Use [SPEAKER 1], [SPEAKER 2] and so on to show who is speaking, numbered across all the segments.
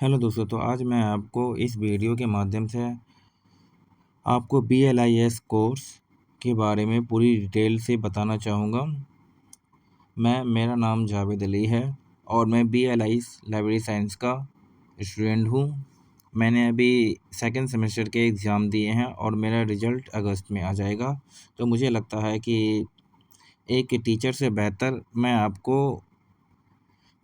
[SPEAKER 1] Hello दोस्तों, तो आज मैं आपको इस वीडियो के माध्यम से आपको BLIS कोर्स के बारे में पूरी डिटेल से बताना चाहूँगा। मेरा नाम जावेद अली है और मैं BLIS लाइब्रेरी साइंस का स्टूडेंट हूँ। मैंने अभी सेकंड सेमेस्टर के एग्ज़ाम दिए हैं और मेरा रिज़ल्ट अगस्त में आ जाएगा। तो मुझे लगता है कि एक टीचर से बेहतर मैं आपको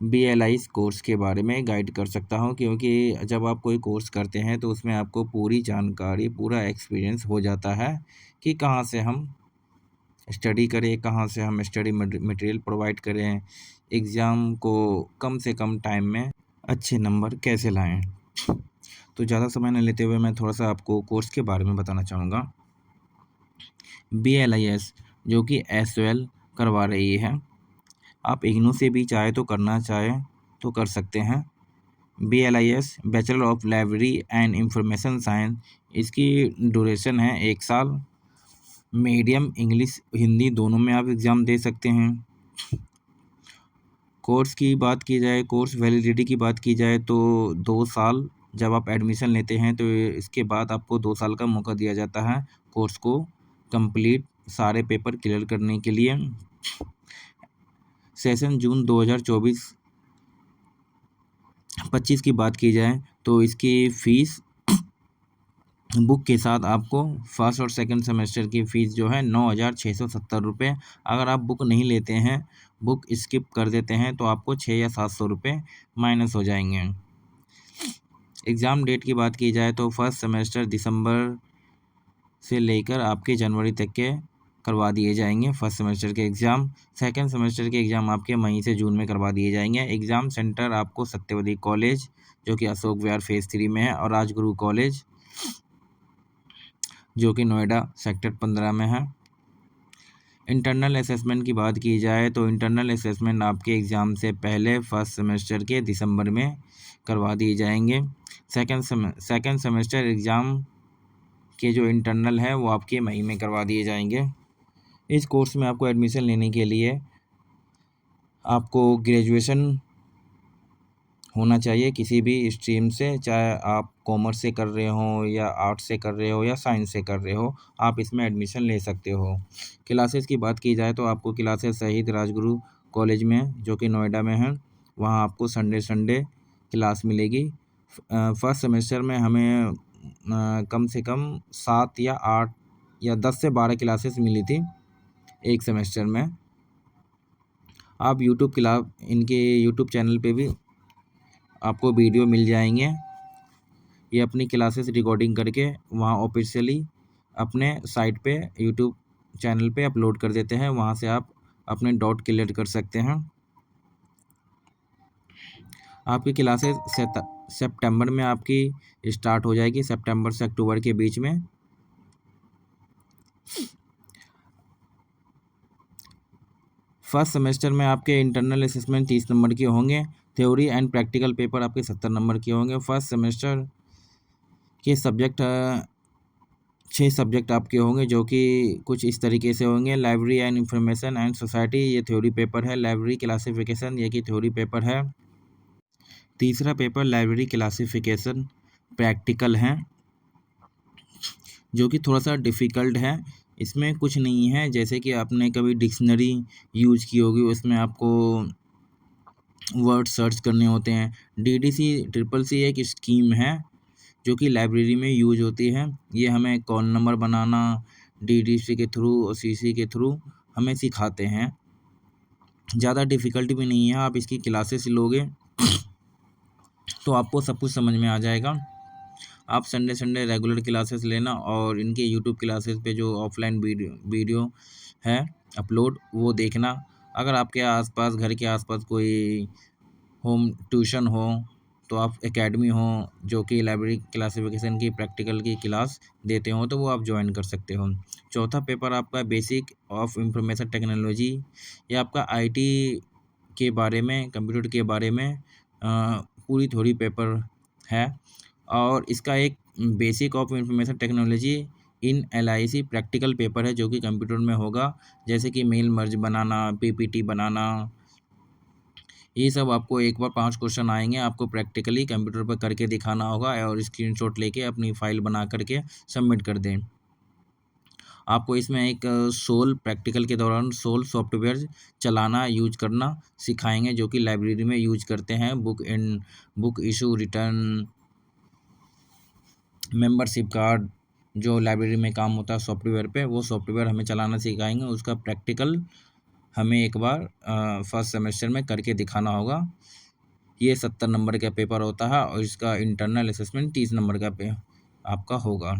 [SPEAKER 1] BLIS कोर्स के बारे में गाइड कर सकता हूँ, क्योंकि जब आप कोई कोर्स करते हैं तो उसमें आपको पूरी जानकारी, पूरा एक्सपीरियंस हो जाता है कि कहाँ से हम स्टडी करें, कहाँ से हम स्टडी मटेरियल प्रोवाइड करें, एग्ज़ाम को कम से कम टाइम में अच्छे नंबर कैसे लाएं। तो ज़्यादा समय न लेते हुए मैं थोड़ा-सा आपको कोर्स के बारे में बताना चाहूँगा। BLIS जो कि SOL करवा रही है। आप इग्नू से भी चाहे तो करना चाहें तो कर सकते हैं। BLIS bachelor of library and information science, इसकी ड्यूरेशन है 1 साल। मीडियम इंग्लिश हिंदी दोनों में आप एग्ज़ाम दे सकते हैं। कोर्स की बात की जाए, कोर्स वैलिडिटी की बात की जाए तो 2 साल जब आप एडमिशन लेते हैं तो इसके बाद आपको 2 साल का मौका दिया जाता है कोर्स को कंप्लीट सारे पेपर क्लियर करने के लिए। सेशन जून 2024-25 की बात की जाए तो इसकी फ़ीस बुक के साथ आपको फर्स्ट और सेकंड सेमेस्टर की फ़ीस जो है 9,670 रुपये। अगर आप बुक नहीं लेते हैं, बुक स्किप कर देते हैं तो आपको 6 या 700 रुपये माइनस हो जाएंगे। एग्ज़ाम डेट की बात की जाए तो फर्स्ट सेमेस्टर दिसंबर से लेकर आपके जनवरी तक के करवा दिए जाएंगे फर्स्ट सेमेस्टर के एग्ज़ाम। सेकंड सेमेस्टर के एग्ज़ाम आपके मई से जून में करवा दिए जाएंगे। एग्ज़ाम सेंटर आपको सत्यवती कॉलेज जो कि अशोक विहार फेज़ 3 में है और राजगुरु कॉलेज जो कि नोएडा सेक्टर 15 में है। इंटरनल असेसमेंट की बात की जाए तो इंटरनल असेसमेंट आपके एग्ज़ाम से पहले फर्स्ट सेमेस्टर के दिसंबर में करवा दिए जाएंगे। सेकंड सेमेस्टर एग्ज़ाम के जो इंटरनल है वो आपके मई में करवा दिए जाएंगे। इस कोर्स में आपको एडमिशन लेने के लिए आपको ग्रेजुएशन होना चाहिए किसी भी स्ट्रीम से, चाहे आप कॉमर्स से कर रहे हो या आर्ट्स से कर रहे हो या साइंस से कर रहे हो, आप इसमें एडमिशन ले सकते हो। क्लासेस की बात की जाए तो आपको क्लासेस शहीद राजगुरु कॉलेज में जो कि नोएडा में है, वहाँ आपको संडे क्लास मिलेगी। फर्स्ट सेमेस्टर में हमें कम से कम 7 या 8 या 10 से 12 क्लासेस मिली थी एक सेमेस्टर में। आप इनके यूट्यूब चैनल पे भी आपको वीडियो मिल जाएंगे। ये अपनी क्लासेस रिकॉर्डिंग करके वहाँ ऑफिशियली अपने साइट पे यूट्यूब चैनल पे अपलोड कर देते हैं। वहाँ से आप अपने डाउट क्लियर कर सकते हैं। आपकी क्लासेस सितंबर में आपकी स्टार्ट हो जाएगी, सितंबर से अक्टूबर के बीच में। फर्स्ट सेमेस्टर में आपके इंटरनल असेसमेंट 30 नंबर के होंगे। थ्योरी एंड प्रैक्टिकल पेपर आपके 70 नंबर के होंगे। फर्स्ट सेमेस्टर के सब्जेक्ट 6 सब्जेक्ट आपके होंगे जो कि कुछ इस तरीके से होंगे। Library and information and society, ये थ्योरी पेपर है। लाइब्रेरी क्लासिफिकेशन, ये की थ्योरी पेपर है। तीसरा पेपर लाइब्रेरी क्लासिफिकेशन प्रैक्टिकल है जो कि थोड़ा सा डिफ़िकल्ट है। इसमें कुछ नहीं है, जैसे कि आपने कभी डिक्शनरी यूज़ की होगी, उसमें आपको वर्ड सर्च करने होते हैं। DDC ट्रिपल सी एक स्कीम है जो कि लाइब्रेरी में यूज होती है। ये हमें कॉल नंबर बनाना DDC के थ्रू और CC के थ्रू हमें सिखाते हैं। ज़्यादा डिफ़िकल्ट भी नहीं है, आप इसकी क्लासेस लोगे तो आपको सब कुछ समझ में आ जाएगा। आप संडे रेगुलर क्लासेस लेना और इनके यूट्यूब क्लासेस पे जो ऑफलाइन वीडियो है अपलोड, वो देखना। अगर आपके आसपास, घर के आसपास कोई होम ट्यूशन हो तो आप एकेडमी हो जो कि लाइब्रेरी क्लासिफिकेशन की प्रैक्टिकल की क्लास देते हो तो वो आप ज्वाइन कर सकते हो। चौथा पेपर आपका बेसिक ऑफ इंफॉर्मेशन टेक्नोलॉजी, या आपका IT के बारे में, कंप्यूटर के बारे में पूरी थ्योरी पेपर है। और इसका एक basic of information technology in LIC practical paper है जो कि कंप्यूटर में होगा, जैसे कि मेल मर्ज बनाना, PPT बनाना, ये सब आपको एक बार 5 क्वेश्चन आएंगे, आपको प्रैक्टिकली कंप्यूटर पर करके दिखाना होगा और स्क्रीनशॉट लेके अपनी फाइल बना करके सबमिट कर दें। आपको इसमें एक सोल प्रैक्टिकल के दौरान सोल सॉफ्टवेयर चलाना यूज करना सिखाएंगे, जो कि लाइब्रेरी में यूज करते हैं। Book issue, return, membership card, जो लाइब्रेरी में काम होता है सॉफ्टवेयर पे, वो सॉफ्टवेयर हमें चलाना सिखाएंगे। उसका प्रैक्टिकल हमें एक बार फर्स्ट सेमेस्टर में करके दिखाना होगा। ये 70 नंबर का पेपर होता है और इसका इंटरनल असेसमेंट 30 नंबर का आपका होगा।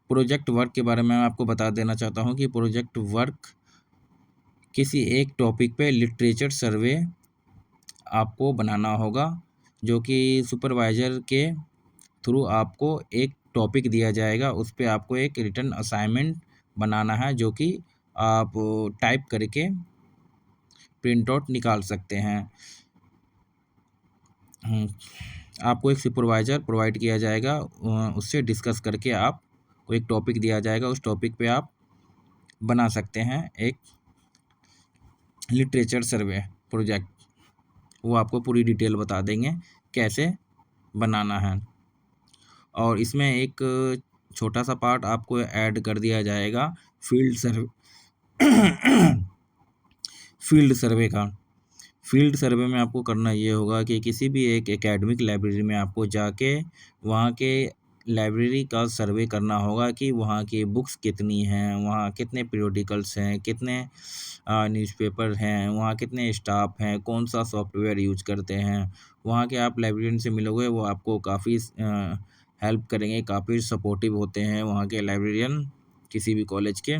[SPEAKER 1] प्रोजेक्ट वर्क के बारे में मैं आपको बता देना चाहता हूँ कि प्रोजेक्ट वर्क किसी एक टॉपिक पे लिटरेचर सर्वे आपको बनाना होगा, जो कि सुपरवाइज़र के थ्रू आपको एक टॉपिक दिया जाएगा। उस पे आपको एक रिटन असाइनमेंट बनाना है, जो कि आप टाइप करके प्रिंट आउट निकाल सकते हैं। आपको एक सुपरवाइज़र प्रोवाइड किया जाएगा, उससे डिस्कस करके आपको एक टॉपिक दिया जाएगा, उस टॉपिक पे आप बना सकते हैं एक लिटरेचर सर्वे प्रोजेक्ट। वो आपको पूरी डिटेल बता देंगे कैसे बनाना है। और इसमें एक छोटा सा पार्ट आपको ऐड कर दिया जाएगा फील्ड सर्वे फील्ड सर्वे का। फील्ड सर्वे में आपको करना ये होगा कि किसी भी एक एकेडमिक लाइब्रेरी में आपको जाके वहाँ के लाइब्रेरी का सर्वे करना होगा कि वहाँ की बुक्स कितनी हैं, वहाँ कितने पीरियोडिकल्स हैं, कितने न्यूज़पेपर हैं, वहाँ कितने स्टाफ हैं, कौन सा सॉफ्टवेयर यूज करते हैं। वहाँ के आप लाइब्रेरियन से मिलोगे, वो आपको काफ़ी हेल्प करेंगे, काफ़ी सपोर्टिव होते हैं वहाँ के लाइब्रेरियन किसी भी कॉलेज के।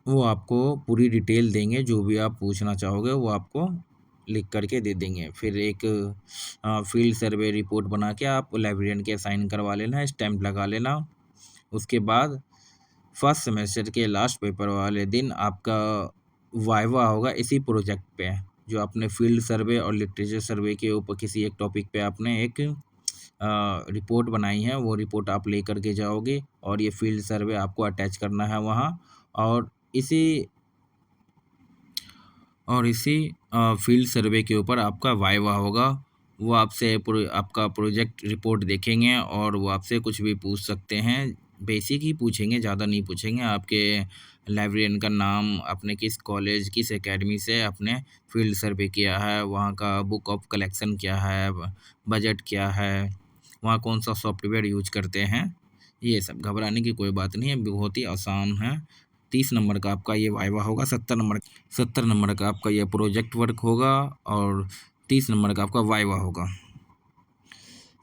[SPEAKER 1] वो आपको पूरी डिटेल देंगे, जो भी आप पूछना चाहोगे वो आपको लिख करके दे देंगे। फिर एक फील्ड सर्वे रिपोर्ट बना के आप लाइब्रेरियन के साइन करवा लेना, स्टैम्प लगा लेना। उसके बाद फर्स्ट सेमेस्टर के लास्ट पेपर वाले दिन आपका वाइवा होगा इसी प्रोजेक्ट पे, जो आपने फील्ड सर्वे और लिटरेचर सर्वे के ऊपर किसी एक टॉपिक पे आपने एक रिपोर्ट बनाई है, वो रिपोर्ट आप ले करके जाओगे और ये फील्ड सर्वे आपको अटैच करना है वहाँ। और इसी फील्ड सर्वे के ऊपर आपका वाइवा होगा। वो आपसे आपका प्रोजेक्ट रिपोर्ट देखेंगे और वो आपसे कुछ भी पूछ सकते हैं, बेसिक ही पूछेंगे, ज़्यादा नहीं पूछेंगे। आपके लाइब्रेरियन का नाम, आपने किस कॉलेज किस एकेडमी से आपने फील्ड सर्वे किया है, वहाँ का बुक ऑफ कलेक्शन क्या है, बजट क्या है, वहाँ कौन सा सॉफ्टवेयर यूज करते हैं। ये सब घबराने की कोई बात नहीं है, बहुत ही आसान है। 30 नंबर का आपका ये वाइवा होगा, 70 नंबर का आपका ये प्रोजेक्ट वर्क होगा और 30 नंबर का आपका वाइवा होगा।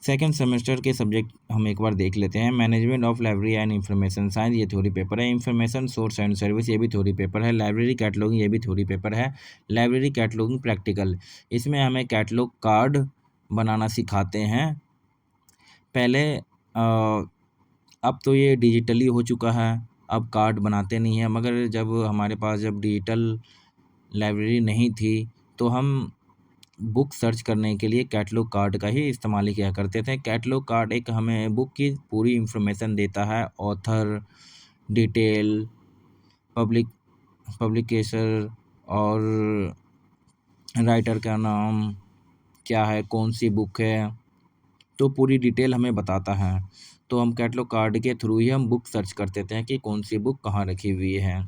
[SPEAKER 1] सेकेंड सेमेस्टर के सब्जेक्ट हम एक बार देख लेते हैं। Management of library and information science, ये थ्योरी पेपर है। इंफॉर्मेशन सोर्स एंड सर्विस, ये भी थ्योरी पेपर है। लाइब्रेरी कैटलॉगिंग, ये भी थ्योरी पेपर है। लाइब्रेरी कैटलॉगिंग प्रैक्टिकल, इसमें हमें कैटलॉग कार्ड बनाना सिखाते हैं। पहले अब तो ये डिजिटली हो चुका है, अब कार्ड बनाते नहीं हैं, मगर जब डिजिटल लाइब्रेरी नहीं थी तो हम बुक सर्च करने के लिए कैटलॉग कार्ड का ही इस्तेमाल किया करते थे। कैटलॉग कार्ड एक हमें बुक की पूरी इंफॉर्मेशन देता है, ऑथर, डिटेल, पब्लिकेशर और राइटर का नाम क्या है, कौन सी बुक है, तो पूरी डिटेल हमें बताता है। तो हम कैटलॉग कार्ड के थ्रू ही हम बुक सर्च करते थे कि कौन सी बुक कहाँ रखी हुई है।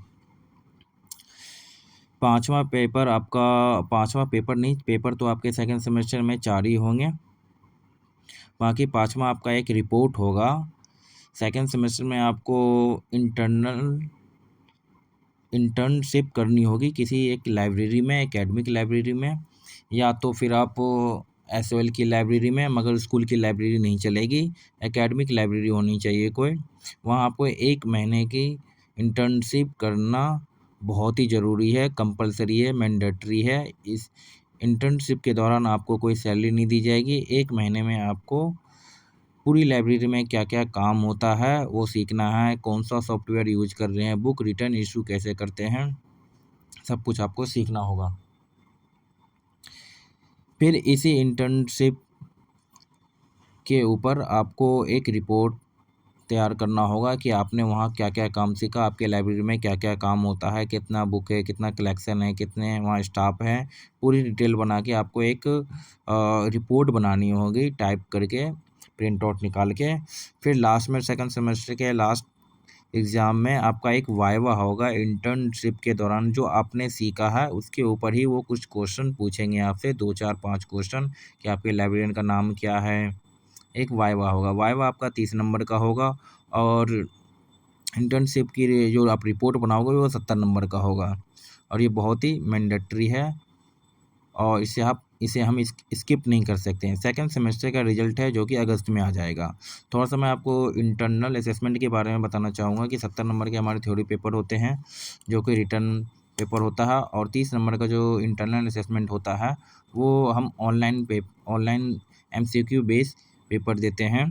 [SPEAKER 1] पांचवा पेपर नहीं, पेपर तो आपके सेकंड सेमेस्टर में 4 ही होंगे। बाकी पांचवा आपका एक रिपोर्ट होगा। सेकंड सेमेस्टर में आपको इंटर्नशिप करनी होगी किसी एक लाइब्रेरी में, एकेडमिक लाइब्रेरी में, या तो फिर आप एसओएल की लाइब्रेरी में, मगर स्कूल की लाइब्रेरी नहीं चलेगी, एकेडमिक लाइब्रेरी होनी चाहिए कोई। वहाँ आपको 1 महीने की इंटर्नशिप करना बहुत ही ज़रूरी है, कंपलसरी है, मैंडेटरी है। इस इंटर्नशिप के दौरान आपको कोई सैलरी नहीं दी जाएगी। 1 महीने में आपको पूरी लाइब्रेरी में क्या क्या काम होता है वो सीखना है, कौन सा सॉफ्टवेयर यूज कर रहे हैं, बुक रिटर्न इशू कैसे करते हैं, सब कुछ आपको सीखना होगा। फिर इसी इंटर्नशिप के ऊपर आपको एक रिपोर्ट तैयार करना होगा कि आपने वहाँ क्या-क्या काम सीखा, आपके लाइब्रेरी में क्या-क्या काम होता है, कितना बुक है, कितना कलेक्शन है, कितने वहाँ स्टाफ हैं, पूरी डिटेल बना के आपको एक रिपोर्ट बनानी होगी टाइप करके, प्रिंट आउट निकाल के। फिर लास्ट में सेकंड सेमेस्टर के लास्ट एग्ज़ाम में आपका एक वाइवा होगा इंटर्नशिप के दौरान, जो आपने सीखा है उसके ऊपर ही वो कुछ क्वेश्चन पूछेंगे आपसे, 2, 4, 5 क्वेश्चन कि आपके लाइब्रेरियन का नाम क्या है। एक वाइवा होगा, वाइवा आपका 30 नंबर का होगा और इंटर्नशिप की जो आप रिपोर्ट बनाओगे वो 70 नंबर का होगा और ये बहुत ही मैंडेटरी है और इसे हम स्किप नहीं कर सकते हैं। सेकंड सेमेस्टर का रिजल्ट है जो कि अगस्त में आ जाएगा। थोड़ा-सा मैं आपको इंटरनल असेसमेंट के बारे में बताना चाहूँगा कि 70 नंबर के हमारे थ्योरी पेपर होते हैं, जो कि रिटन पेपर होता है और 30 नंबर का जो इंटरनल असेसमेंट होता है, वो हम ऑनलाइन एमसीक्यू बेस्ड पेपर देते हैं।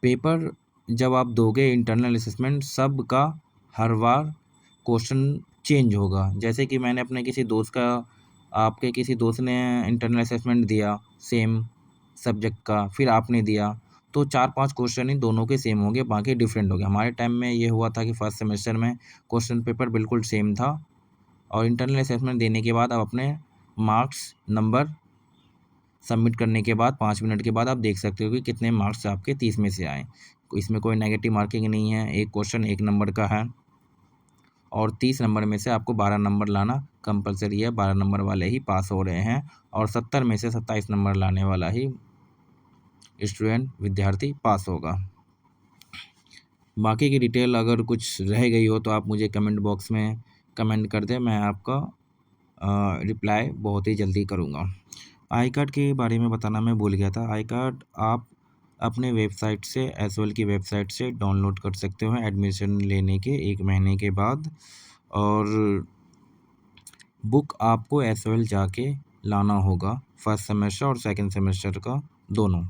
[SPEAKER 1] पेपर जब आप दोगे इंटरनल असेसमेंट सबका हर बार क्वेश्चन चेंज होगा। जैसे कि मैंने अपने किसी दोस्त का आपके किसी दोस्त ने इंटरनल असेसमेंट दिया सेम सब्जेक्ट का, फिर आपने दिया, तो 4-5 क्वेश्चन ही दोनों के सेम होंगे, बाकी डिफरेंट हो गए। हमारे टाइम में ये हुआ था कि फर्स्ट सेमेस्टर में क्वेश्चन पेपर बिल्कुल सेम था और इंटरनल असेसमेंट देने के बाद आप अपने मार्क्स नंबर सबमिट करने के बाद 5 मिनट के बाद आप देख सकते हो कि कितने मार्क्स आपके 30 में से आए। इसमें कोई नेगेटिव मार्किंग नहीं है, एक क्वेश्चन 1 नंबर का है और 30 नंबर में से आपको 12 नंबर लाना कंपल्सरी है, 12 नंबर वाले ही पास हो रहे हैं और 70 में से 27 नंबर लाने वाला ही विद्यार्थी पास होगा। बाकी की डिटेल अगर कुछ रह गई हो तो आप मुझे कमेंट बॉक्स में कमेंट कर दें, मैं आपका रिप्लाई बहुत ही जल्दी करूँगा। आई कार्ड के बारे में बताना मैं भूल गया था। आई कार्ड आप अपने वेबसाइट से एसएल की वेबसाइट से डाउनलोड कर सकते हो एडमिशन लेने के 1 महीने के बाद और बुक आपको एसएल जाके लाना होगा, फर्स्ट सेमेस्टर और सेकंड सेमेस्टर का दोनों।